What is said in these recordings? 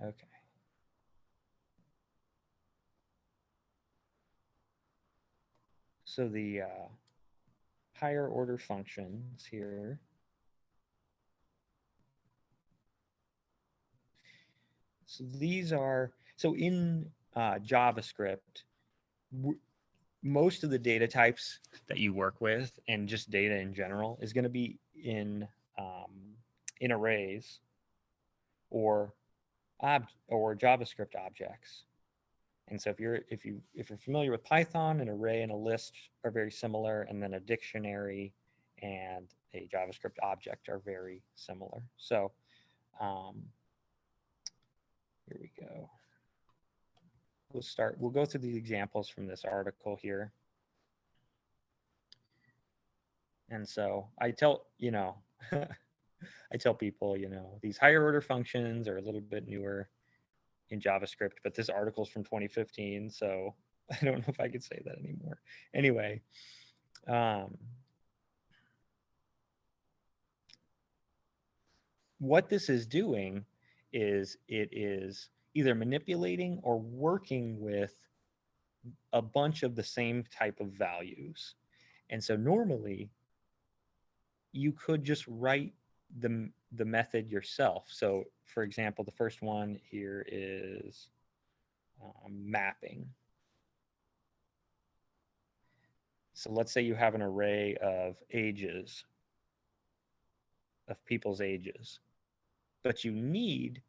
Okay. So the higher order functions here. So these are, so in JavaScript, most of the data types that you work with and just data in general is going to be in arrays or or JavaScript objects. And so if you're familiar with Python, an array and a list are very similar, and then a dictionary and a JavaScript object are very similar. So um, here we go. We'll go through the examples from this article here. And so I tell, I tell people, these higher order functions are a little bit newer in JavaScript, but this article's from 2015, so I don't know if I could say that anymore. Anyway, what this is doing is it is either manipulating or working with a bunch of the same type of values. And so normally you could just write the method yourself. So for example, the first one here is mapping. So let's say you have an array of ages, of people's ages, but you need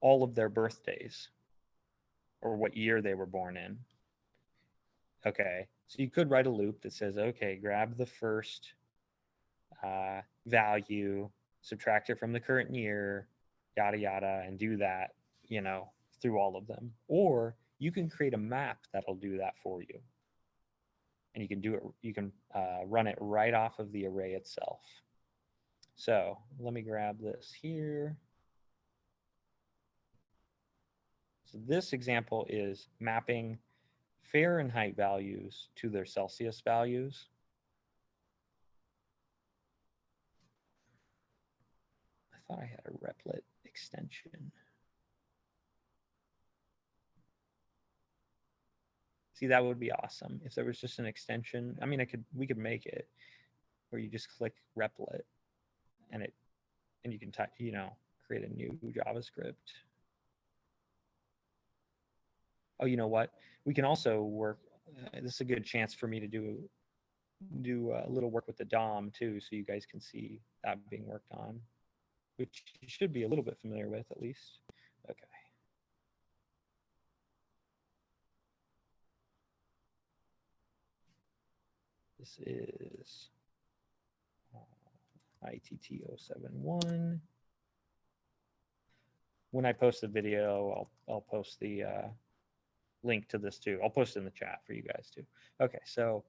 all of their birthdays or what year they were born in. Okay, so you could write a loop that says, okay, grab the first value, subtract it from the current year, yada, yada, and do that, through all of them. Or you can create a map that'll do that for you. And you can do it, you can run it right off of the array itself. So let me grab this here. So this example is mapping Fahrenheit values to their Celsius values. I thought I had a replit extension. See, that would be awesome if there was just an extension. I mean, we could make it where you just click replit and you can type, create a new JavaScript. Oh, you know what? We can also work. This is a good chance for me to do a little work with the DOM too, so you guys can see that being worked on, which you should be a little bit familiar with at least. Okay. This is ITT 071. When I post the video, I'll post the link to this too. I'll post it in the chat for you guys too. Okay, so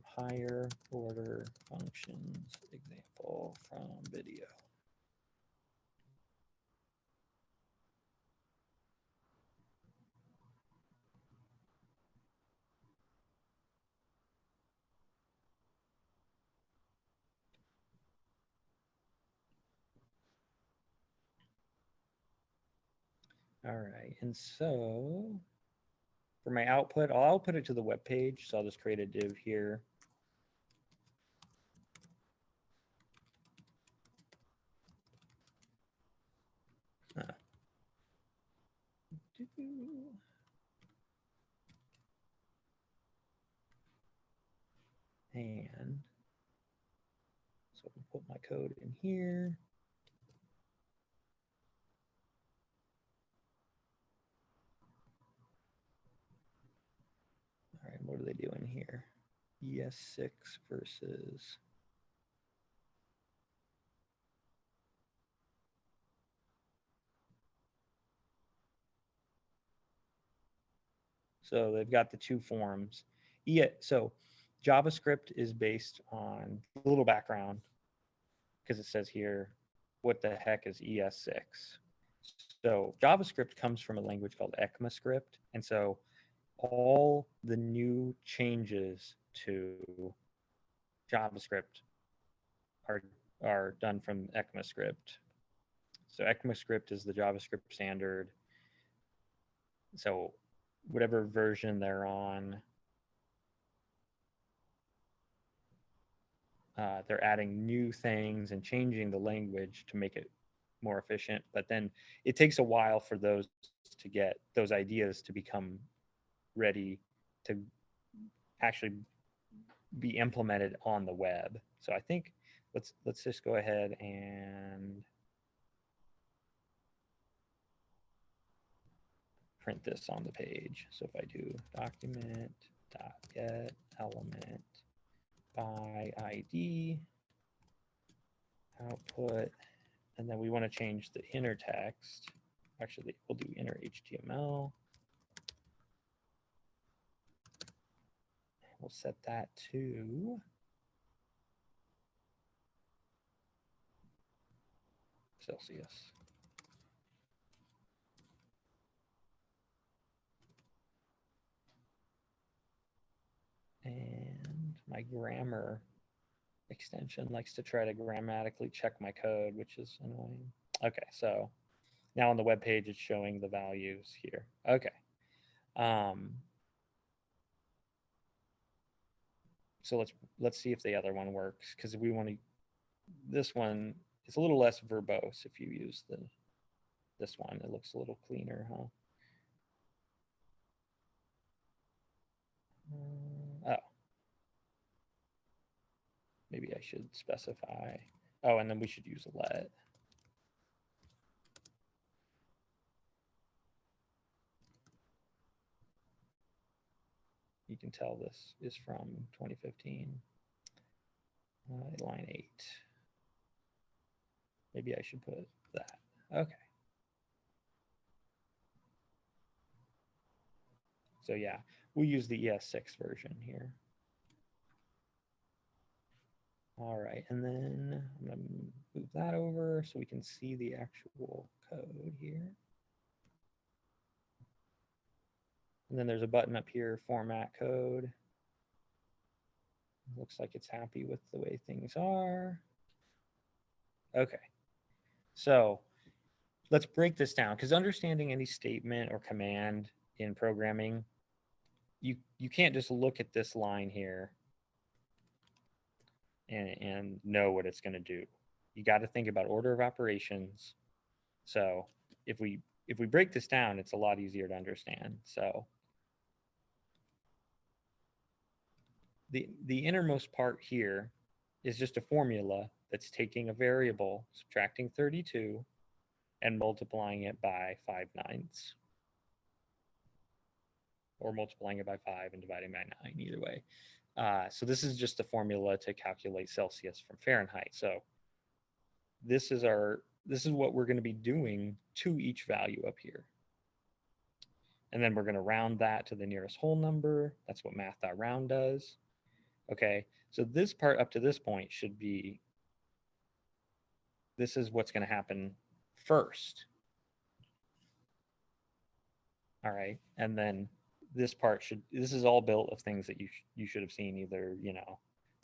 higher order functions example from video. All right, and so for my output, I'll output it to the web page. So I'll just create a div here. And so I'll put my code in here. All right, what are they doing here? ES6 versus so they've got the two forms. So JavaScript is based on a little background because it says here, what the heck is ES6? So JavaScript comes from a language called ECMAScript. And so all the new changes to JavaScript are done from ECMAScript. So ECMAScript is the JavaScript standard. So whatever version they're on, they're adding new things and changing the language to make it more efficient. But then it takes a while for those to get those ideas to become ready to actually be implemented on the web. So I think let's just go ahead and print this on the page. So if I do document.get element by ID output, and then we want to change the inner text. Actually, we'll do inner HTML. We'll set that to Celsius. And my grammar extension likes to try to grammatically check my code, which is annoying. Okay, so now on the web page, it's showing the values here. Okay. So let's see if the other one works, because we want to. This one is a little less verbose if you use this one. It looks a little cleaner, huh? Oh, maybe I should specify. Oh, and then we should use a let. You can tell this is from 2015. Line 8. Maybe I should put that. Okay. So yeah, we'll use the ES6 version here. All right, and then I'm going to move that over so we can see the actual code here. And then there's a button up here, format code. Looks like it's happy with the way things are. Okay, so let's break this down, because understanding any statement or command in programming, you can't just look at this line here and know what it's going to do. You got to think about order of operations. So if we break this down, it's a lot easier to understand. So the innermost part here is just a formula that's taking a variable, subtracting 32, and multiplying it by 5/9, or multiplying it by 5 and dividing by 9, either way. So this is just a formula to calculate Celsius from Fahrenheit. So this is what we're going to be doing to each value up here. And then we're going to round that to the nearest whole number. That's what math.round does. Okay, so this part up to this point should be, this is what's going to happen first. All right, and then this part this is all built of things that you should have seen either,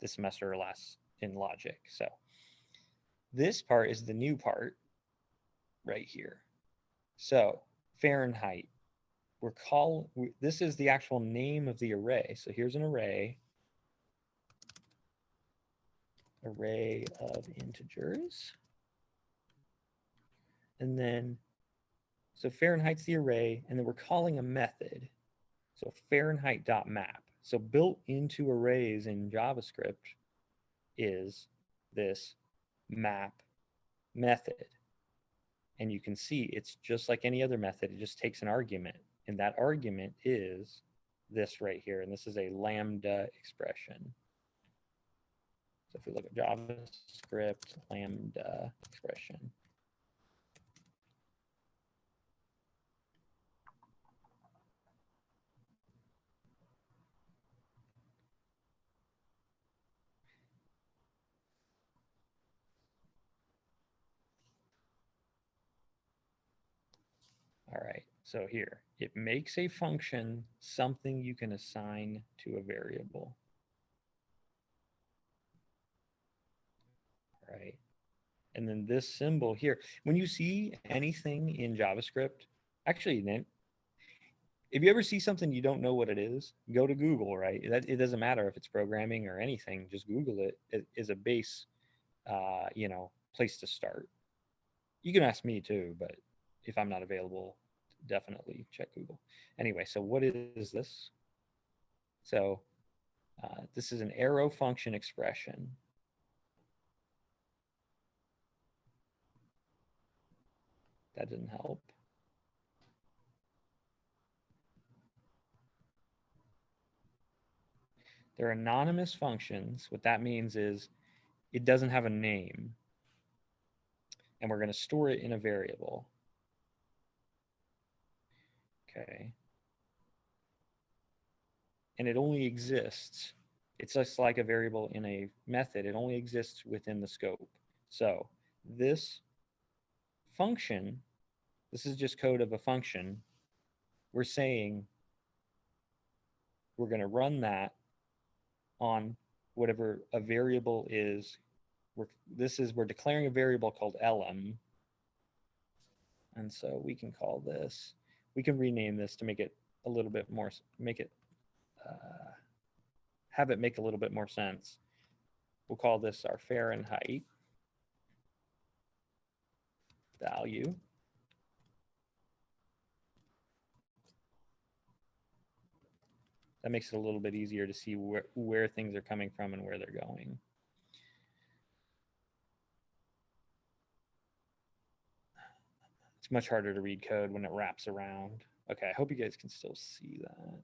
this semester or last in logic. So this part is the new part right here. So Fahrenheit, this is the actual name of the array. So here's an array of integers. And then, so Fahrenheit's the array, and then we're calling a method. So Fahrenheit.map. So built into arrays in JavaScript is this map method. And you can see it's just like any other method. It just takes an argument. And that argument is this right here. And this is a lambda expression. So if we look at JavaScript lambda expression. All right, so here, it makes a function something you can assign to a variable. Right. And then this symbol here, when you see anything in JavaScript, actually, if you ever see something you don't know what it is, go to Google, right? It doesn't matter if it's programming or anything, just Google it. It is a base, place to start. You can ask me too, but if I'm not available, definitely check Google. Anyway, so what is this? So this is an arrow function expression. That didn't help. They're anonymous functions. What that means is it doesn't have a name, and we're going to store it in a variable. Okay. And it only exists. It's just like a variable in a method. It only exists within the scope. So this function, this is just code of a function. We're saying we're going to run that on whatever a variable is. We're declaring a variable called lm. And so we can call this, we can rename this to make it a little bit more, have it make a little bit more sense. We'll call this our Fahrenheit value. That makes it a little bit easier to see where things are coming from and where they're going. It's much harder to read code when it wraps around. Okay, I hope you guys can still see that.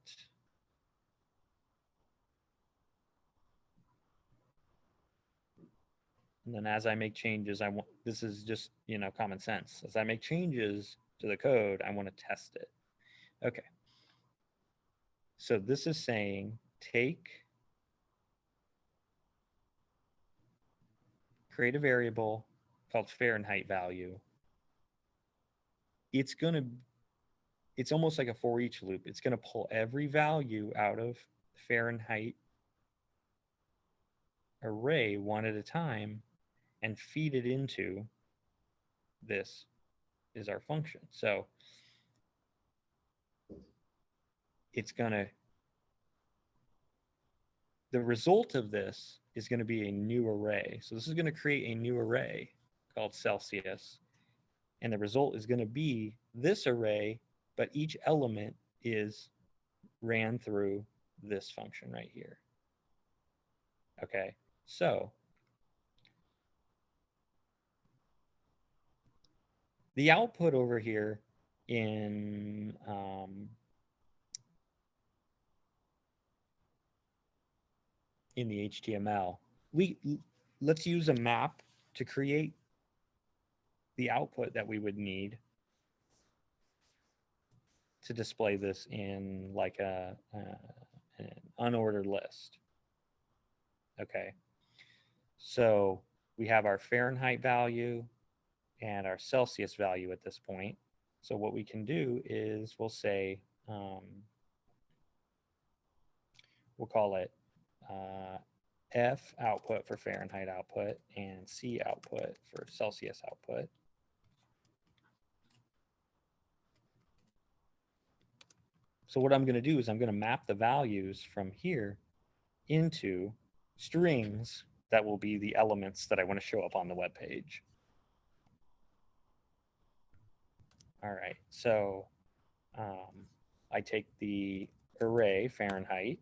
And then as I make changes, this is just, common sense. As I make changes to the code, I want to test it. Okay. So this is saying create a variable called Fahrenheit value. It's almost like a for each loop. It's going to pull every value out of Fahrenheit array one at a time and feed it into this is our function. So it's going to, the result of this is going to be a new array. So this is going to create a new array called Celsius. And the result is going to be this array, but each element is ran through this function right here. Okay, so the output over here in the HTML, let's use a map to create the output that we would need to display this in like an unordered list. Okay, so we have our Fahrenheit value and our Celsius value at this point. So what we can do is we'll say, we'll call it F output for Fahrenheit output and C output for Celsius output. So what I'm going to do is I'm going to map the values from here into strings that will be the elements that I want to show up on the web page. All right, so I take the array Fahrenheit.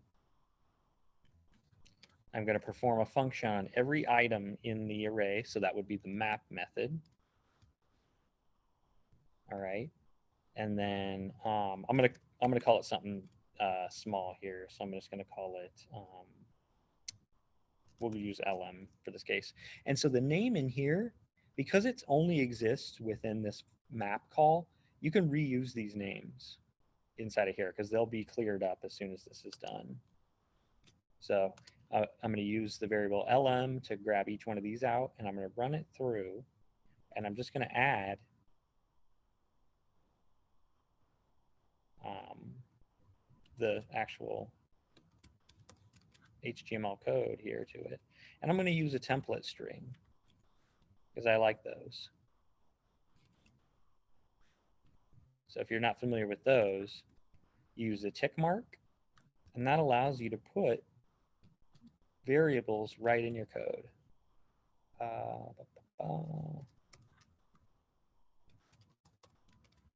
I'm going to perform a function on every item in the array, so that would be the map method. All right, and then I'm gonna call it something small here, so I'm just going to call it. We'll use lm for this case, and so the name in here, because it only exists within this map call, you can reuse these names inside of here because they'll be cleared up as soon as this is done. So I'm going to use the variable lm to grab each one of these out, and I'm going to run it through, and I'm just going to add the actual HTML code here to it. And I'm going to use a template string. because I like those. So if you're not familiar with those, use a tick mark, and that allows you to put variables right in your code.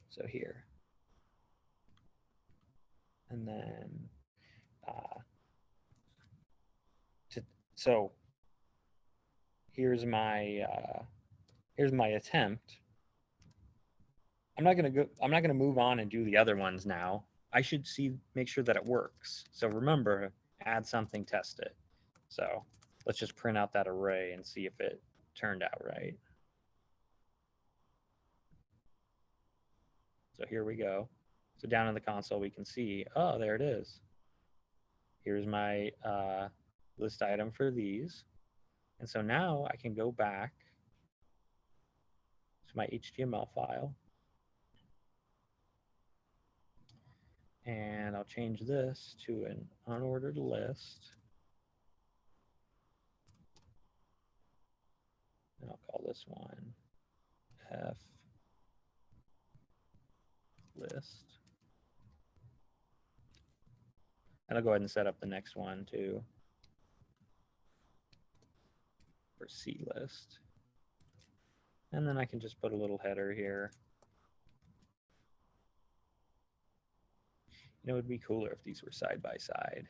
So here. And then, so here's my attempt. I'm not gonna move on and do the other ones now. I should make sure that it works. So remember, add something, test it. So let's just print out that array and see if it turned out right. So here we go. So down in the console, we can see, oh, there it is. Here's my list item for these. And so now I can go back to my HTML file. And I'll change this to an unordered list. And I'll call this one F list. And I'll go ahead and set up the next one too for C list. And then I can just put a little header here. You know, it would be cooler if these were side by side.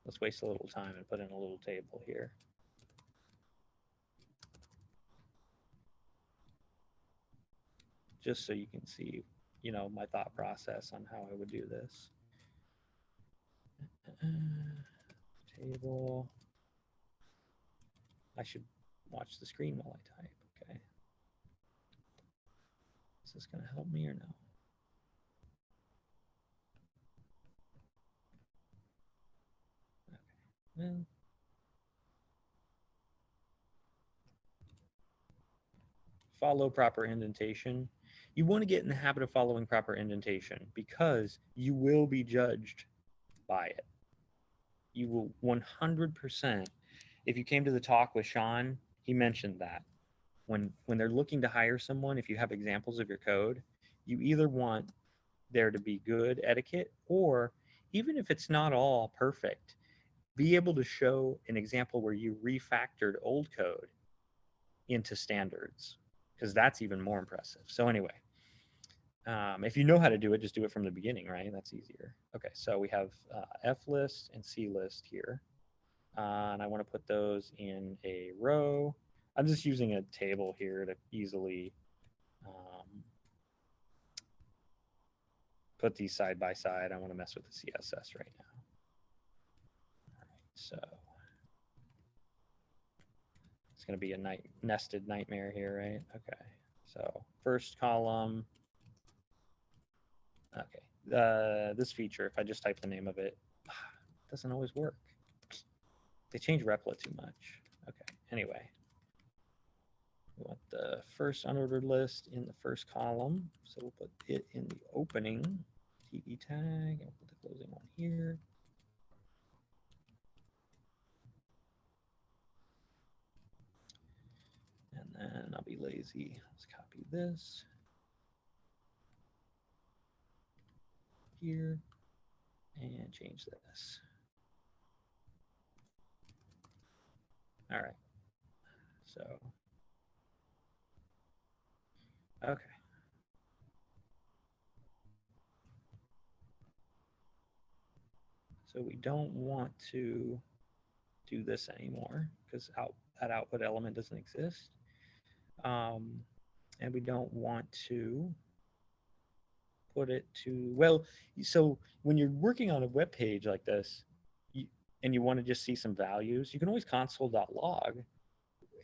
Let's waste a little time and put in a little table here. Just so you can see, you know, my thought process on how I would do this. Table. I should watch the screen while I type. Okay. Is this going to help me or no? Okay. Well, follow proper indentation. You want to get in the habit of following proper indentation because you will be judged by it. You will 100%. If you came to the talk with Sean, he mentioned that when they're looking to hire someone, if you have examples of your code, you either want there to be good etiquette, or even if it's not all perfect, be able to show an example where you refactored old code into standards, because that's even more impressive. So anyway, if you know how to do it, just do it from the beginning, right? That's easier. Okay, so we have F list and C list here. And I want to put those in a row. I'm just using a table here to easily put these side by side. I want to mess with the CSS right now. All right, so it's going to be a nested nightmare here, right? Okay, so first column. Okay, this feature, if I just type the name of it, doesn't always work. They change replit too much. Okay, anyway. We want the first unordered list in the first column. So we'll put it in the opening TD tag, and we'll put the closing one here. And then I'll be lazy. Let's copy this here and change this. All right. So, okay. So we don't want to do this anymore because that output element doesn't exist. And we don't want to put it to, well, so when you're working on a web page like this, and you want to just see some values, you can always console.log.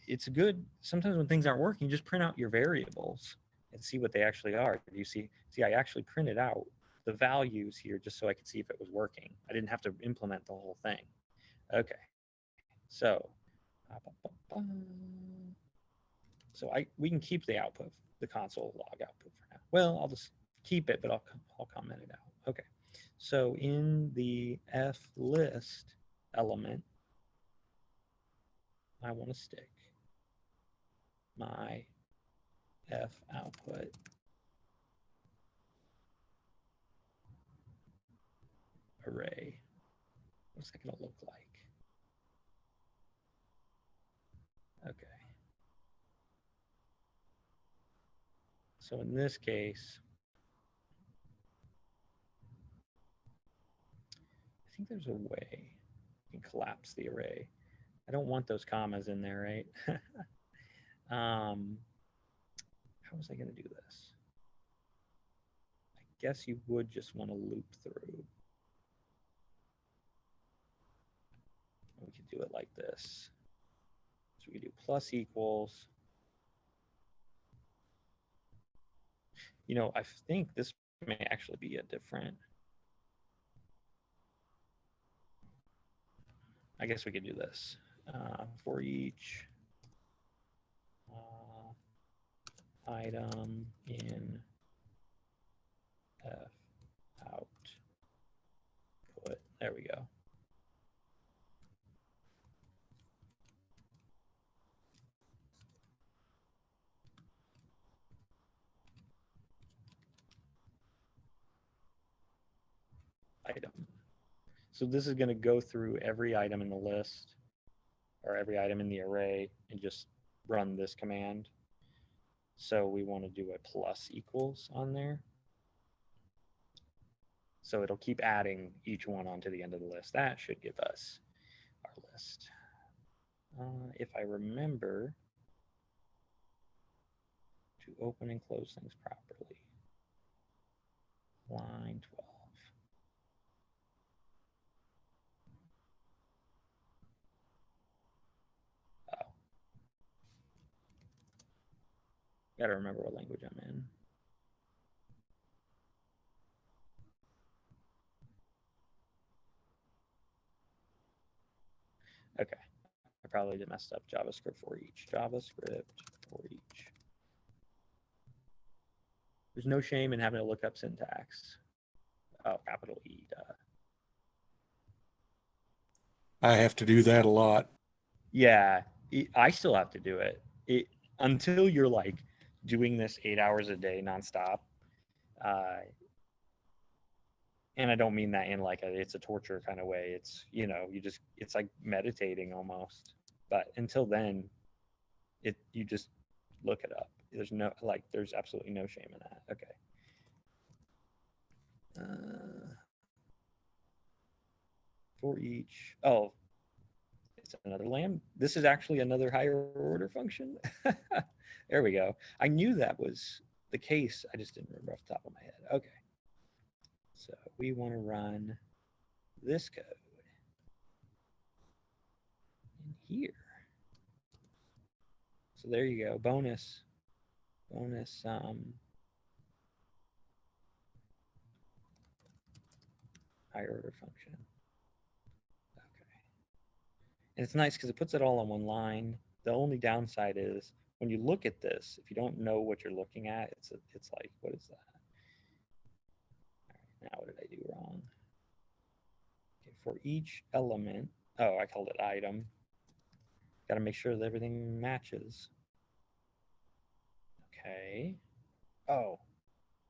It's good. Sometimes when things aren't working, just print out your variables and see what they actually are. You see, I actually printed out the values here just so I could see if it was working. I didn't have to implement the whole thing. Okay, so we can keep the output, the console log output for now. Well, I'll just keep it, but I'll comment it out. Okay, so in the F list element, I want to stick my f output array. What's that going to look like? Okay. So in this case, I think there's a way you can collapse the array. I don't want those commas in there, right? How was I going to do this? I guess you would just want to loop through. We could do it like this. So we do plus equals. You know, I think this may actually be a different. I guess we could do this. For each item in f output. There we go. Item. So this is going to go through every item in the list or every item in the array and just run this command. So we want to do a plus equals on there. So it'll keep adding each one onto the end of the list. That should give us our list. If I remember to open and close things properly. Line 12. Oh. Gotta remember what language I'm in. Okay. I probably did messed up JavaScript for each. JavaScript for each. There's no shame in having to look up syntax. Oh, capital E. Duh. I have to do that a lot. Yeah, I still have to do it. Until you're like doing this 8 hours a day nonstop. And I don't mean that in like it's a torture kind of way. It's, you know, it's like meditating almost. But until then, you just look it up. There's absolutely no shame in that. Okay. For each, oh, it's another lamb. This is actually another higher order function. There we go. I knew that was the case. I just didn't remember off the top of my head. Okay. So we want to run this code in here. So there you go. Bonus higher order function. Okay. And it's nice because it puts it all on one line. The only downside is when you look at this, if you don't know what you're looking at, it's like, what is that? All right, now what did I do wrong? Okay, for each element, oh, I called it item. Got to make sure that everything matches. Okay. Oh,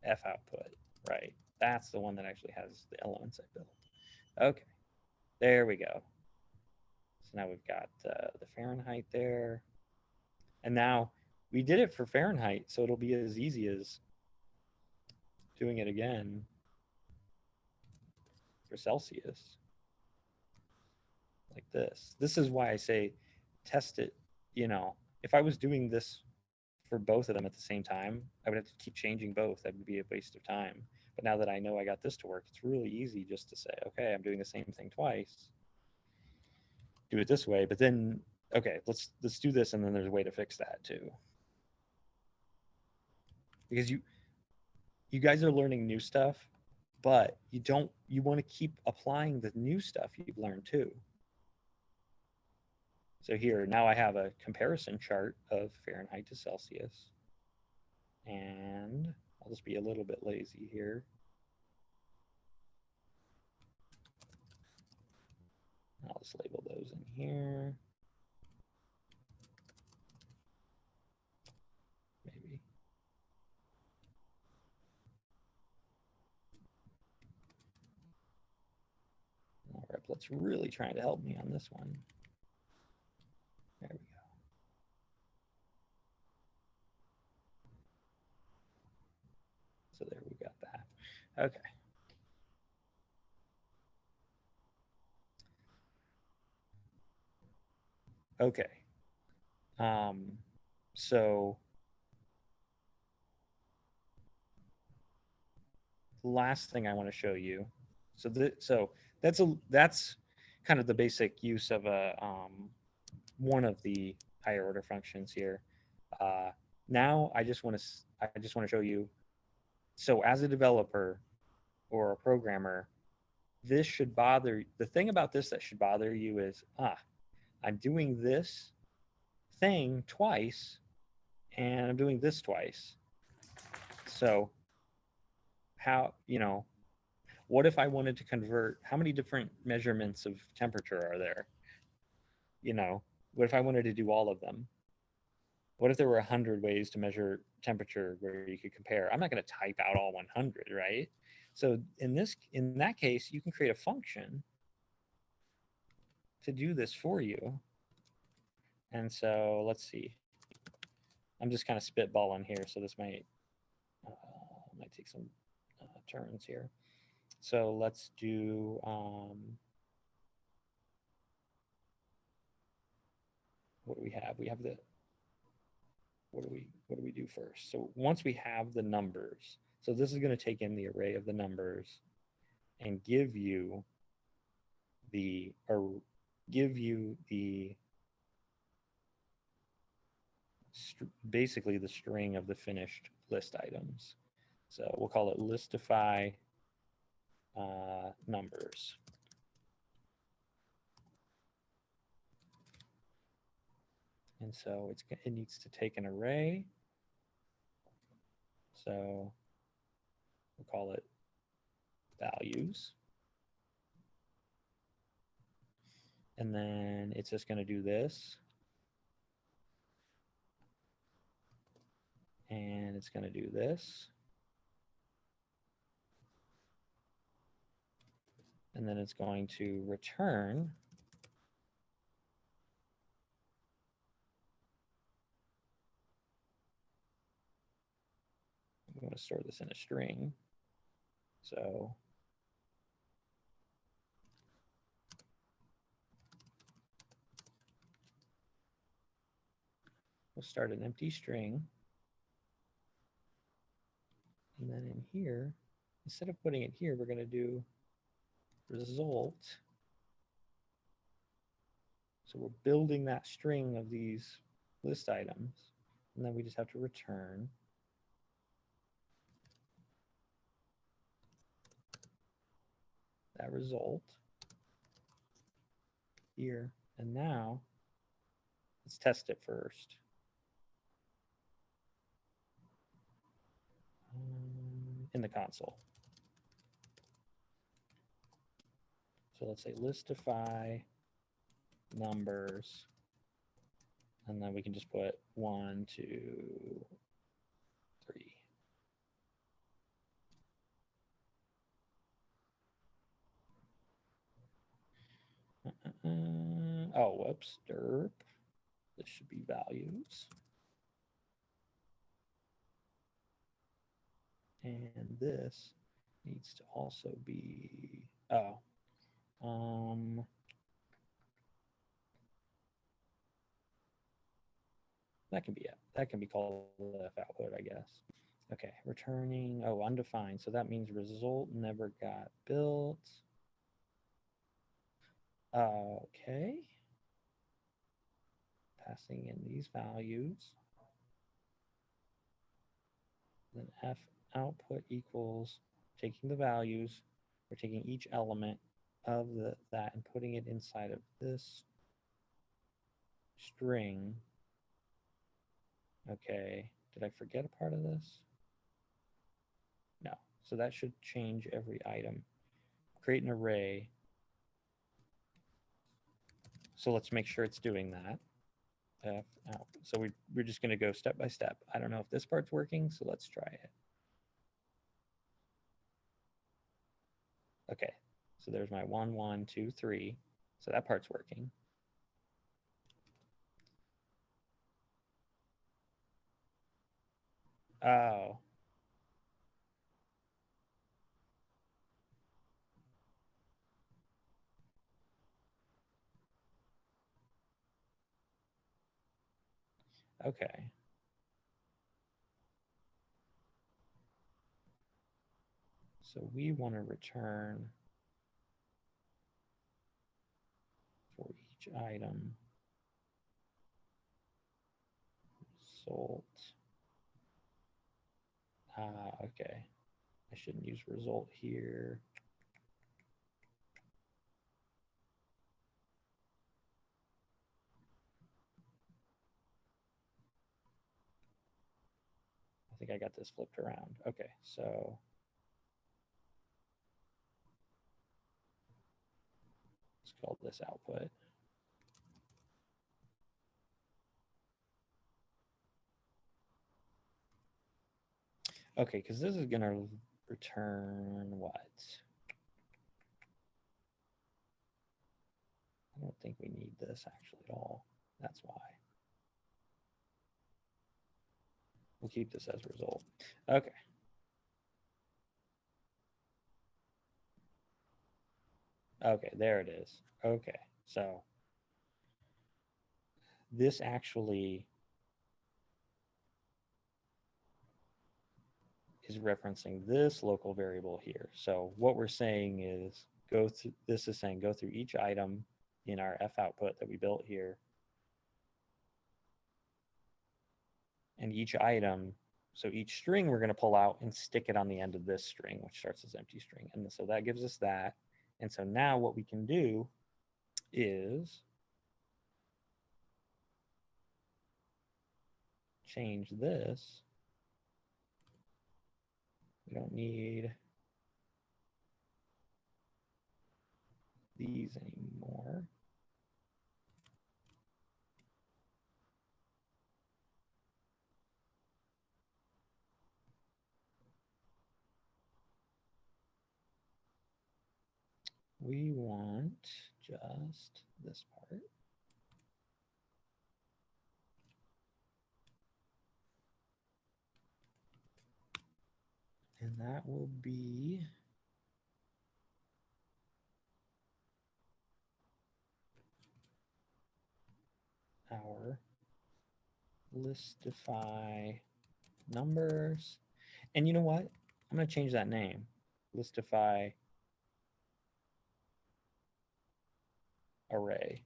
F output, right. That's the one that actually has the elements I built. Okay, there we go. So now we've got the Fahrenheit there. And now we did it for Fahrenheit, so it'll be as easy as doing it again for Celsius. Like this. This is why I say test it, you know, if I was doing this for both of them at the same time, I would have to keep changing both. That would be a waste of time. But now that I know I got this to work, it's really easy just to say, okay, I'm doing the same thing twice. Do it this way, but then, okay, let's do this, and then there's a way to fix that too. Because you guys are learning new stuff, but you want to keep applying the new stuff you've learned too. So here, now I have a comparison chart of Fahrenheit to Celsius. And I'll just be a little bit lazy here. I'll just label those in here. script. Let's really try to help me on this one. There we go. So there we got that. Okay. Okay. So the last thing I want to show you. So that's kind of the basic use of a one of the higher order functions here. Uh, now I just want to show you. So as a developer or a programmer, this should bother. The thing about this that should bother you is I'm doing this thing twice, and I'm doing this twice. So how what if I wanted to convert? How many different measurements of temperature are there? What if I wanted to do all of them? What if there were 100 ways to measure temperature where you could compare? I'm not going to type out all 100, right? So in that case, you can create a function to do this for you. And so let's see. I'm just kind of spitballing here, so this might take some turns here. So let's do what do we have? We have the what do we do first? So once we have the numbers, so this is going to take in the array of the numbers and give you the basically the string of the finished list items. So we'll call it listify numbers. And so it needs to take an array. So we'll call it values. And then it's just going to do this. And it's going to do this. And then it's going to return I'm going to store this in a string. So we'll start an empty string. And then in here, instead of putting it here, we're going to do result. So we're building that string of these list items. And then we just have to return that result here. And now let's test it first. In the console. So let's say listify numbers, and then we can just put 1, 2, 3. Oh, whoops, derp. This should be values. And this needs to also be, that can be it. That can be called F output, I guess. Okay, returning, undefined. So that means result never got built. Okay. Passing in these values. Then F output equals taking the values, we're taking each element of that and putting it inside of this string. Okay, did I forget a part of this? No, so that should change every item. Create an array. So let's make sure it's doing that. F out. So we're just going to go step by step. I don't know if this part's working, so let's try it. Okay, So there's my 1, 1, 2, 3. So that part's working. Oh. Okay. So we want to return for each item result. Okay. I shouldn't use result here. I think I got this flipped around. Okay, so let's call this output. Okay, because this is going to return what? I don't think we need this actually at all. That's why. We'll keep this as result. Okay. Okay, there it is. Okay, so this actually is referencing this local variable here. So what we're saying is go through, this is saying go through each item in our F output that we built here. And each item, so each string we're going to pull out and stick it on the end of this string, which starts as empty string. And so that gives us that. And so now what we can do is change this. We don't need these anymore. We want just this part. And that will be our listify numbers. And you know what? I'm going to change that name. Listify array.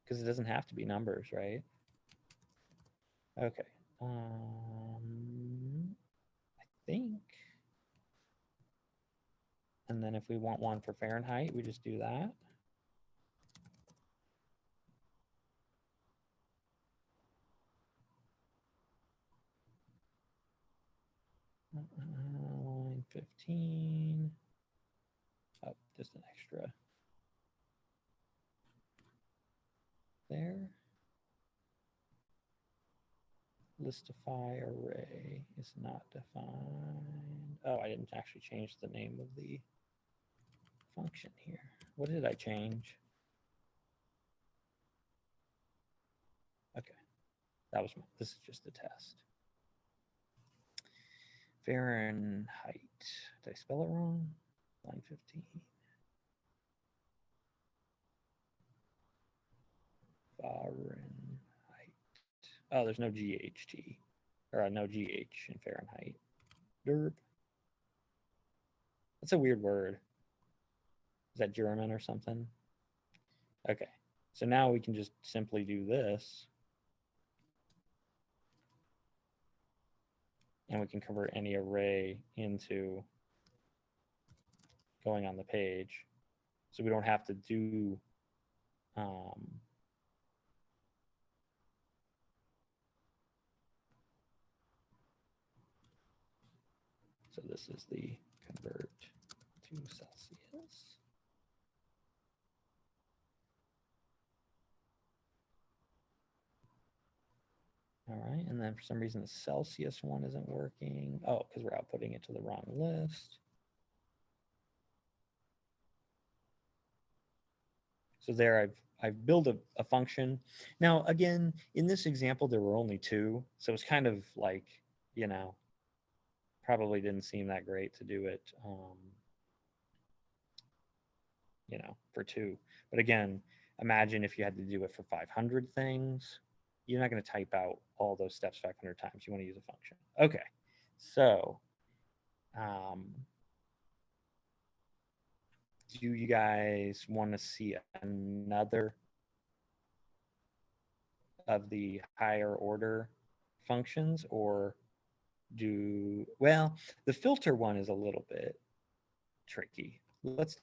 Because it doesn't have to be numbers, right? Okay. I think. And then if we want one for Fahrenheit, we just do that. Line 15. Oh, just an extra there. Listify array is not defined. Oh, I didn't actually change the name of the function here. What did I change? Okay, this is just a test. Fahrenheit. Did I spell it wrong? Line 15. Fahrenheit. Oh, there's no GHT, or no GH in Fahrenheit. Derp. That's a weird word. Is that German or something? Okay, so now we can just simply do this. And we can convert any array into going on the page. So we don't have to do so this is the convert to Celsius. All right, and then for some reason the Celsius one isn't working. Oh, because we're outputting it to the wrong list. So there I've built a function. Now, again, in this example, there were only two. So it's kind of like, you know, probably didn't seem that great to do it, you know, for two. But again, imagine if you had to do it for 500 things. You're not going to type out all those steps 500 times. You want to use a function. Okay. So, do you guys want to see another of the higher order functions, or well, the filter one is a little bit tricky. Let's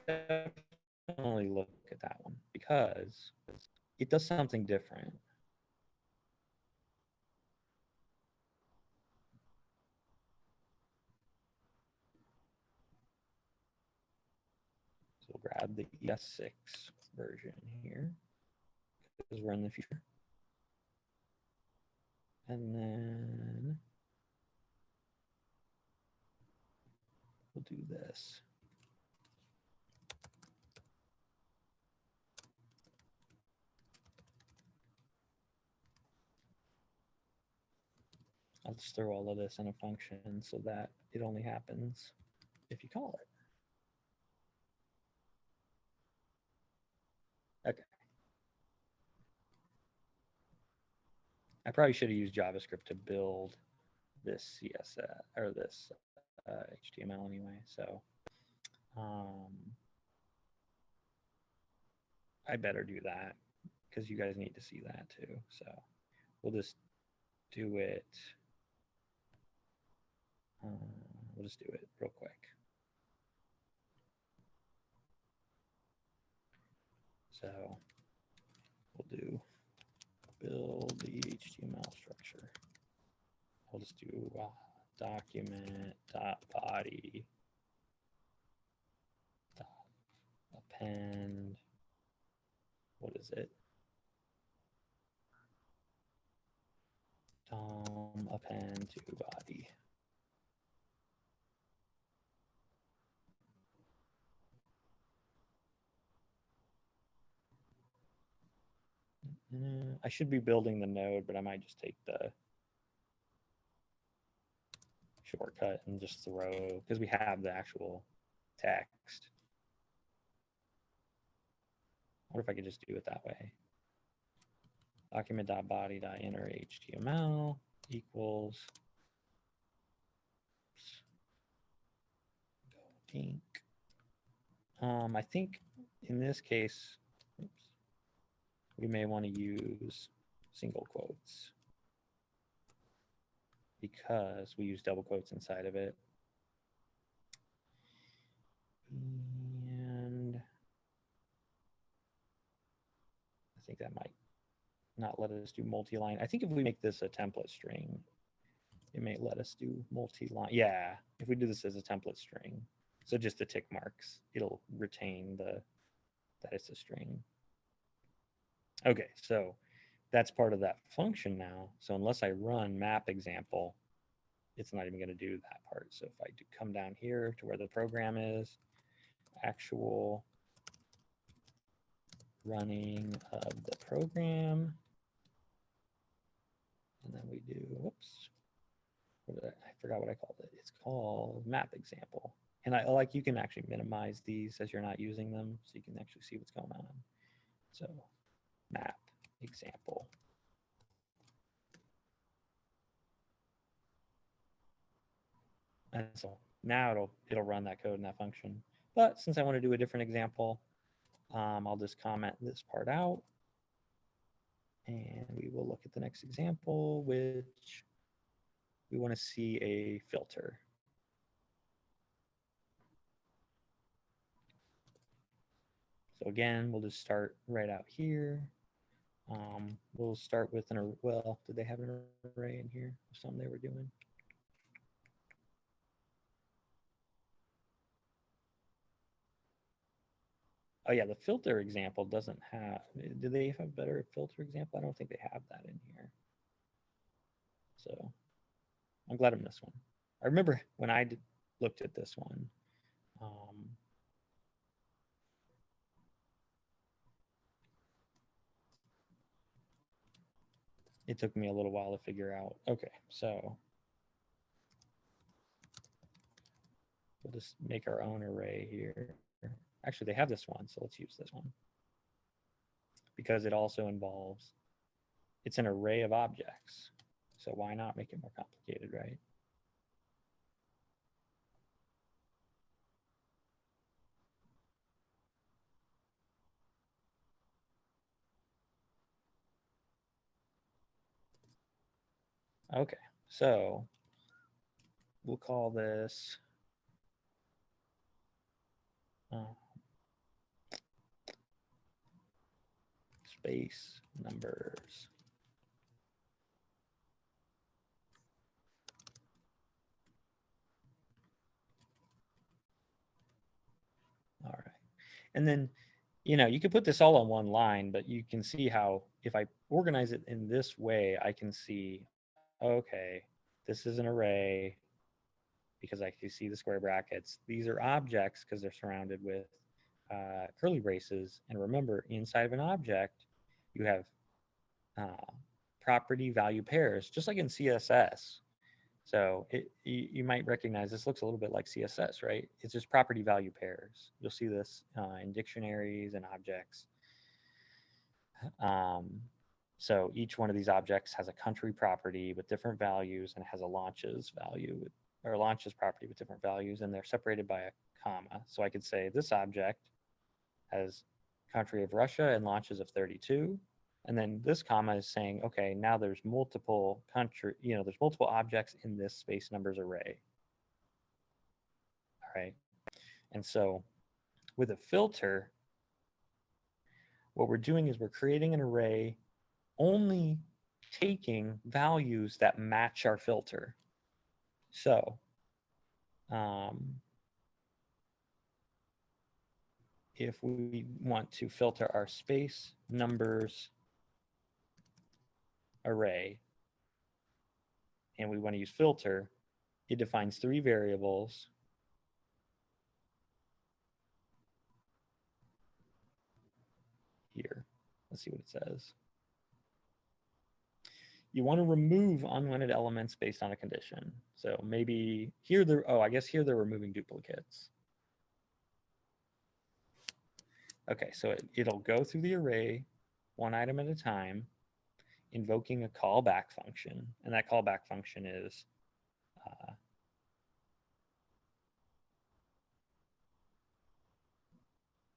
definitely look at that one because it does something different. So we'll grab the ES6 version here because we're in the future. And then we'll do this. I'll just throw all of this in a function so that it only happens if you call it. Okay. I probably should have used JavaScript to build this CSS or this HTML anyway. So I better do that because you guys need to see that too. So we'll just do it. We'll just do it real quick. So we'll do build the HTML structure. We'll just do document.body append. What is it? DOM append to body. I should be building the node, but I might just take the shortcut and just throw, because we have the actual text. I wonder if I could just do it that way. Document.body.enter HTML equals go pink. I think in this case, we may want to use single quotes because we use double quotes inside of it. And I think that might not let us do multi-line. I think if we make this a template string, it may let us do multi-line. Yeah, if we do this as a template string, so just the tick marks, it'll retain that it's a string. Okay, so that's part of that function now. So unless I run map example, it's not even going to do that part. So if I do come down here to where the program is, actual running of the program, and then we do, whoops, I forgot what I called it. It's called map example. And I like, you can actually minimize these as you're not using them, so you can actually see what's going on. So map example. And so now it'll run that code in that function. But since I want to do a different example, I'll just comment this part out. And we will look at the next example, which we want to see a filter. So again, we'll just start right out here. We'll start with an, well, did they have an array in here? Something they were doing? Oh yeah, the filter example doesn't have, do they have a better filter example? I don't think they have that in here. So I'm glad I missed one. I remember when I looked at this one, it took me a little while to figure out. Okay, so we'll just make our own array here. Actually, they have this one, so let's use this one. Because it also involves, it's an array of objects. So why not make it more complicated, right? Okay, so we'll call this space numbers. All right. And then, you could put this all on one line, but you can see how if I organize it in this way, I can see, okay, this is an array because I can see the square brackets. These are objects because they're surrounded with curly braces. And remember, inside of an object, you have uh, property value pairs, just like in CSS. So you might recognize this looks a little bit like CSS, right? It's just property value pairs. You'll see this in dictionaries and objects. Um, so each one of these objects has a country property with different values and has a launches value or launches property with different values, and they're separated by a comma. So I could say this object has country of Russia and launches of 32. And then this comma is saying, okay, now there's multiple there's multiple objects in this space numbers array. All right. And so with a filter, what we're doing is we're creating an array only taking values that match our filter. So if we want to filter our space numbers array and we want to use filter, it defines 3 variables. Here, let's see what it says. You want to remove unwanted elements based on a condition. So maybe here I guess here they're removing duplicates. Okay, so it'll go through the array one item at a time, invoking a callback function. And that callback function is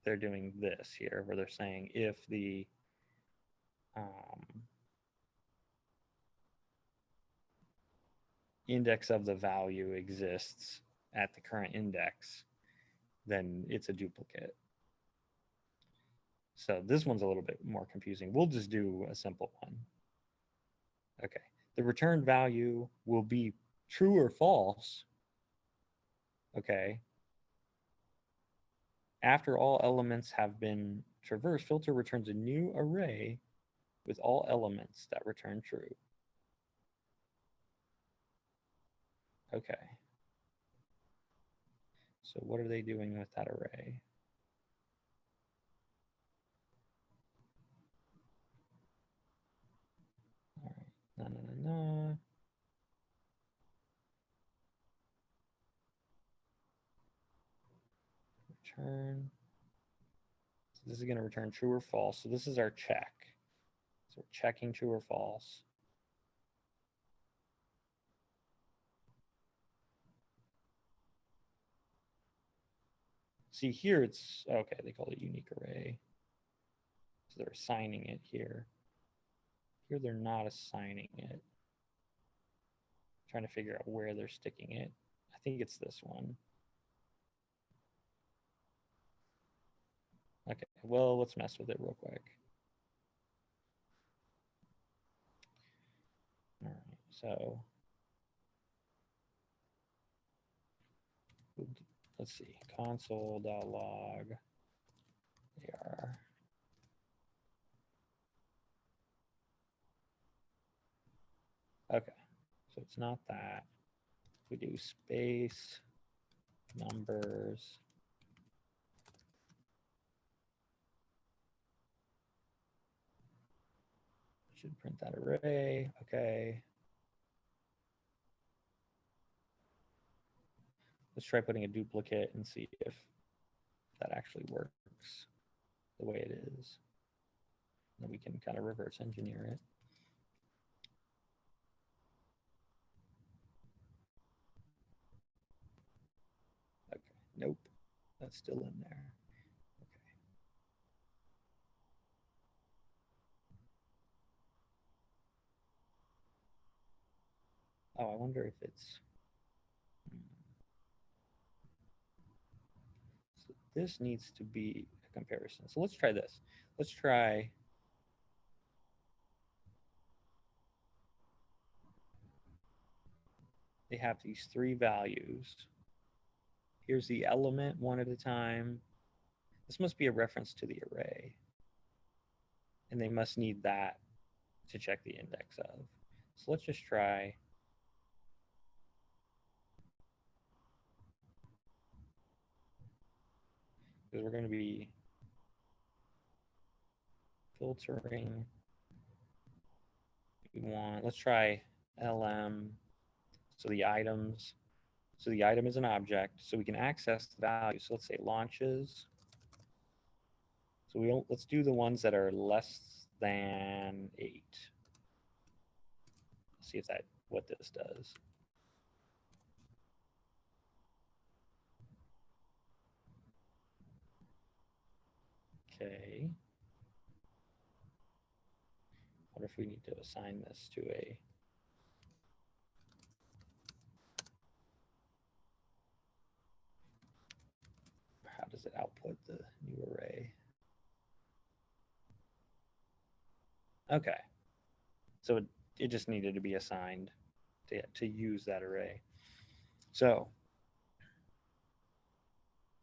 they're doing this here, where they're saying if the index of the value exists at the current index, then it's a duplicate. So this one's a little bit more confusing. We'll just do a simple one. Okay, the return value will be true or false. Okay. After all elements have been traversed, filter returns a new array with all elements that return true. Okay. So what are they doing with that array? All right. Return. So this is going to return true or false. So this is our check. So we're checking true or false. See here it's, okay, they call it unique array. So they're assigning it here. Here they're not assigning it. I'm trying to figure out where they're sticking it. I think it's this one. Okay, well, let's mess with it real quick. All right, so let's see, console.log AR. Okay, so it's not that. We do space numbers. should print that array. Okay. Let's try putting a duplicate and see if that actually works the way it is. Then we can kind of reverse engineer it. Okay, nope, that's still in there. Okay. Oh, I wonder if it's, so this needs to be a comparison. So let's try this. Let's try, they have these three values. Here's the element one at a time. This must be a reference to the array. And they must need that to check the index of. So let's just try. Because we're going to be filtering. We want, let's try LM. So the items, so the item is an object, so we can access the value. So let's say launches. So let's do the ones that are less than 8. Let's see if that, what this does. Okay. What if we need to assign this to a, how does it output the new array? Okay. So it just needed to be assigned to use that array. So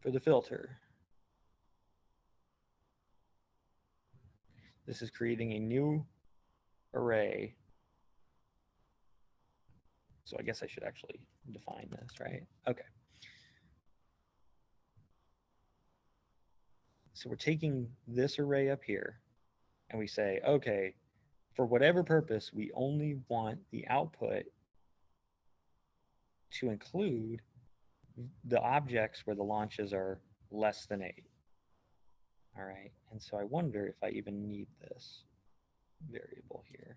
for the filter, this is creating a new array. So I guess I should actually define this, right? Okay. So we're taking this array up here and we say, okay, for whatever purpose, we only want the output to include the objects where the launches are less than 8. All right. And so I wonder if I even need this variable here.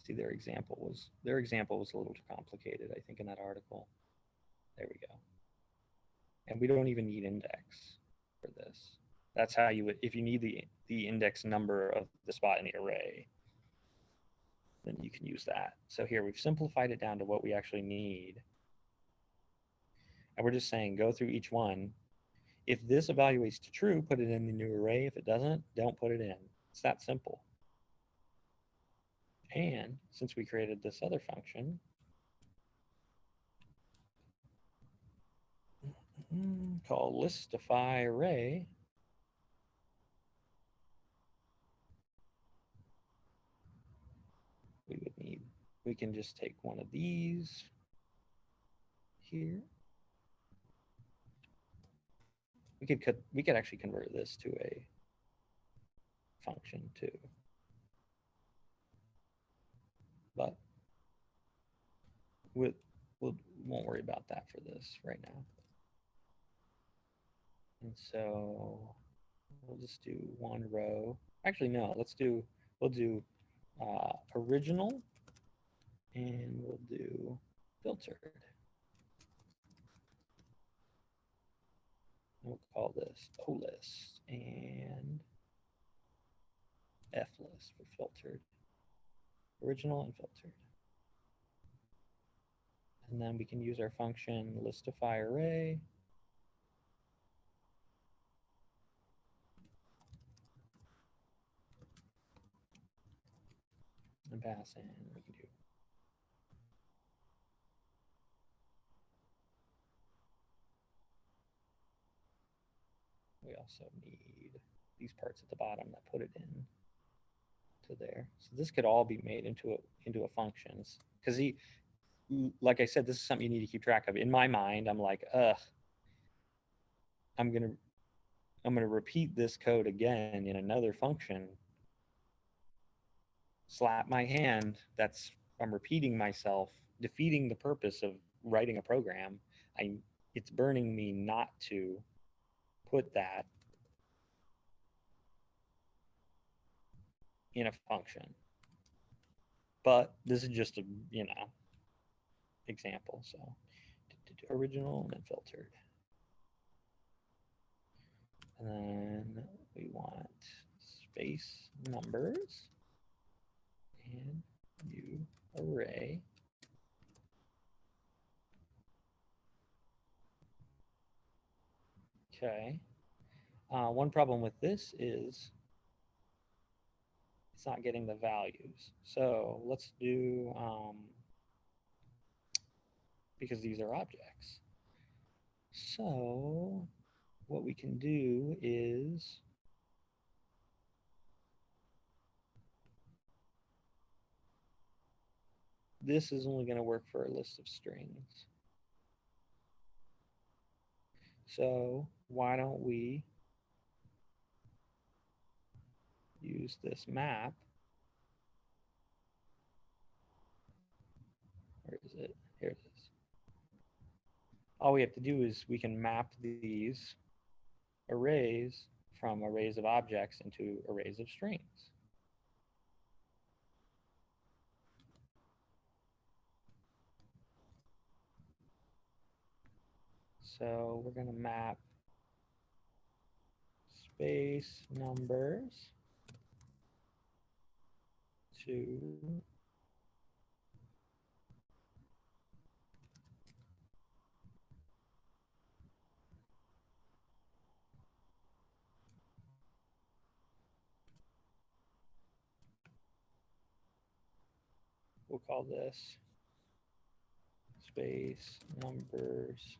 See, their example was a little too complicated, I think, in that article. There we go. And we don't even need index for this. That's how you would, if you need the index number of the spot in the array, then you can use that. So here we've simplified it down to what we actually need. And we're just saying go through each one. If this evaluates to true, put it in the new array. If it doesn't, don't put it in. It's that simple. And since we created this other function, called listify array, we can just take one of these here. We could actually convert this to a function too. But we won't worry about that for this right now. And so we'll just do one row. Actually, no, we'll do original, and we'll do filtered. We'll call this OList and FList for filtered. Original and filtered. And then we can use our function listify array. And pass in, we can do. We also need these parts at the bottom that put it in to there. So this could all be made into a function. Because like I said, this is something you need to keep track of. In my mind, I'm like, I'm gonna I'm going to repeat this code again in another function, slap my hand. I'm repeating myself, defeating the purpose of writing a program. I It's burning me not to put that in a function. But this is just a, example. So original and then filtered. And then we want space numbers and new array. Okay. One problem with this is it's not getting the values. So let's do, because these are objects. So what we can do is this is only going to work for a list of strings. So why don't we use this map? Where is it? Here it is. All we have to do is we can map these arrays from arrays of objects into arrays of strings. So we're going to map space numbers to we'll call this space numbers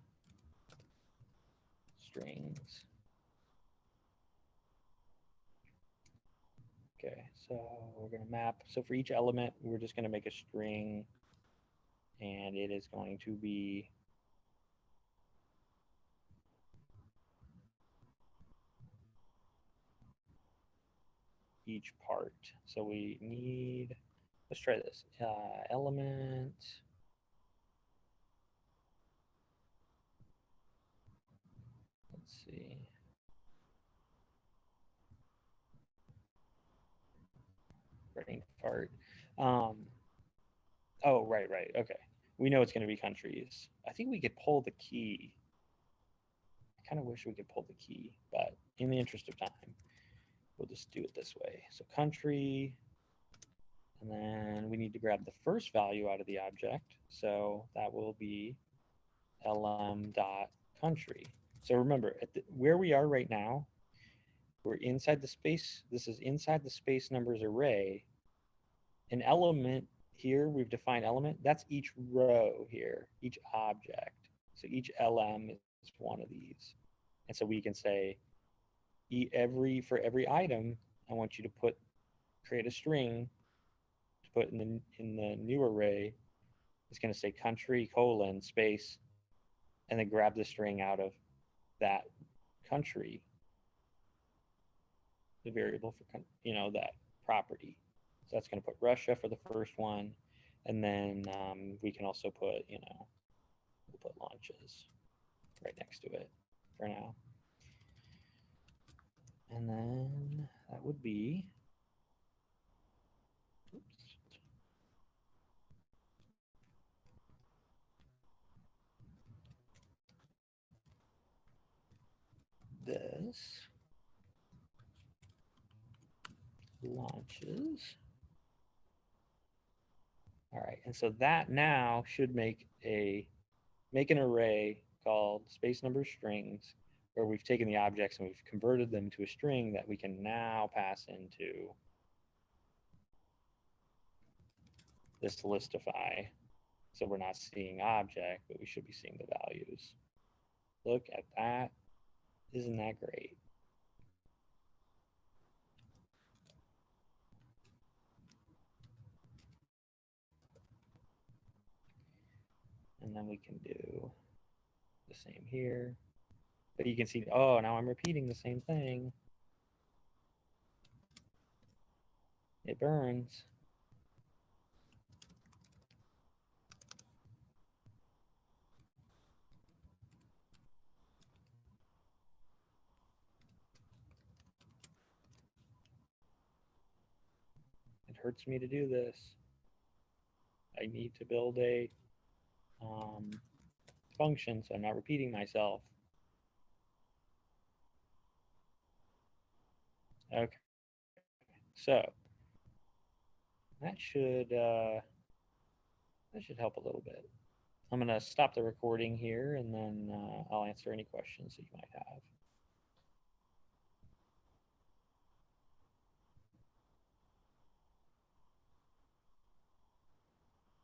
strings. Okay, so we're going to map. So for each element, we're just going to make a string, and it is going to be each part. So we need, let's try this. Element. Let's see. Brain fart. Oh, right. Okay. We know it's going to be countries. I think we could pull the key. I kind of wish we could pull the key, but in the interest of time, we'll just do it this way. So country, and then we need to grab the first value out of the object. So that will be lm.country. So remember, where we are right now, we're inside the space. This is inside the space numbers array. An element here, we've defined element. That's each row here, each object. So each LM is one of these. And so we can say, for every item, I want you to create a string to put in the new array. It's going to say country colon space, and then grab the string out of that country, the variable for that property. So that's going to put Russia for the first one, and then we can also put we'll put launches right next to it for now, and then that would be this launches. All right, and so that now should make an array called space number strings, where we've taken the objects and we've converted them to a string that we can now pass into this listify. So we're not seeing object, but we should be seeing the values. Look at that. Isn't that great? And then we can do the same here. But you can see, oh, now I'm repeating the same thing. It burns. It hurts me to do this. I need to build a function so I'm not repeating myself. Okay, so that should help a little bit. I'm gonna stop the recording here, and then I'll answer any questions that you might have.